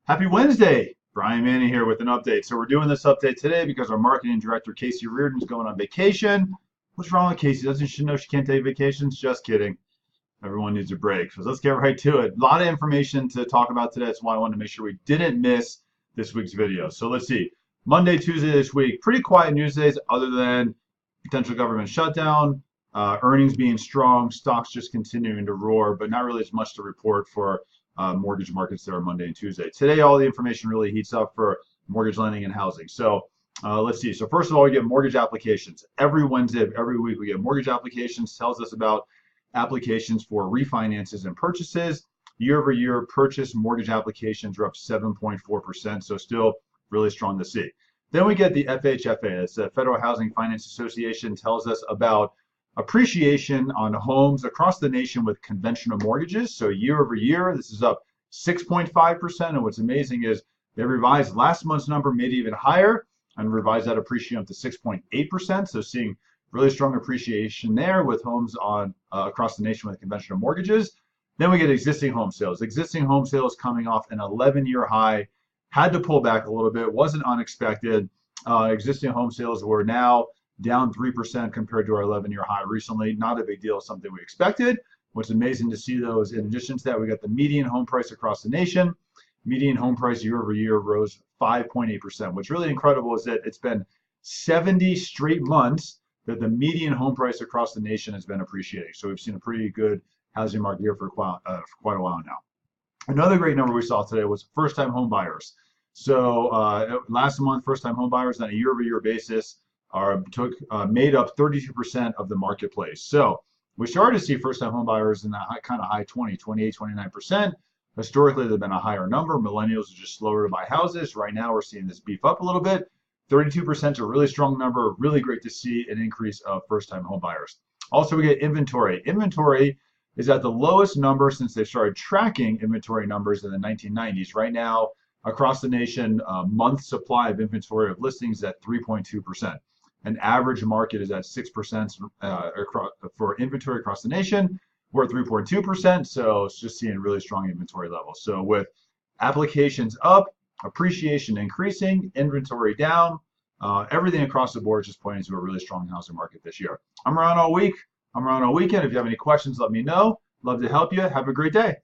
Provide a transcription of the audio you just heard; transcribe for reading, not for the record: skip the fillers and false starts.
Happy Wednesday. Brian Manning here with an update. So we're doing this update today because our marketing director, Casey Reardon, is going on vacation. What's wrong with Casey? Doesn't she know she can't take vacations? Just kidding. Everyone needs a break. So let's get right to it. A lot of information to talk about today. That's why I wanted to make sure we didn't miss this week's video. So let's see. Monday, Tuesday this week, pretty quiet news days other than potential government shutdown, earnings being strong, stocks just continuing to roar, but not really as much to report for mortgage markets there on Monday and Tuesday. Today, all the information really heats up for mortgage lending and housing. So let's see. So first of all, we get mortgage applications. Every Wednesday of every week, we get mortgage applications. Tells us about applications for refinances and purchases. Year over year, purchase mortgage applications are up 7.4%. So still really strong to see. Then we get the FHFA. It's the Federal Housing Finance Association. Tells us about appreciation on homes across the nation with conventional mortgages. So year over year, this is up 6.5%. And what's amazing is they revised last month's number, made it even higher, and revised that appreciation up to 6.8%. So seeing really strong appreciation there with homes on across the nation with conventional mortgages. Then we get existing home sales. Existing home sales coming off an 11-year high. Had to pull back a little bit. Wasn't unexpected. Existing home sales were now down 3% compared to our 11-year high recently. Not a big deal, something we expected. What's amazing to see, though, is in addition to that, we got the median home price across the nation. Median home price year over year rose 5.8%. What's really incredible is that it's been 70 straight months that the median home price across the nation has been appreciating. So we've seen a pretty good housing market here for quite a while now. Another great number we saw today was first-time home buyers. So last month, first-time home buyers on a year-over-year basis made up 32% of the marketplace. So we started to see first-time home buyers in that kind of high 28, 29%. Historically, there's been a higher number. Millennials are just slower to buy houses. Right now, we're seeing this beef up a little bit. 32% is a really strong number. Really great to see an increase of first-time home buyers. Also, we get inventory. Inventory is at the lowest number since they started tracking inventory numbers in the 1990s. Right now, across the nation, month supply of inventory of listings at 3.2%. An average market is at 6% for inventory across the nation. We're at 3.2%, so it's just seeing really strong inventory levels. So with applications up, appreciation increasing, inventory down, everything across the board is just pointing to a really strong housing market this year. I'm around all week. I'm around all weekend. If you have any questions, let me know. Love to help you. Have a great day.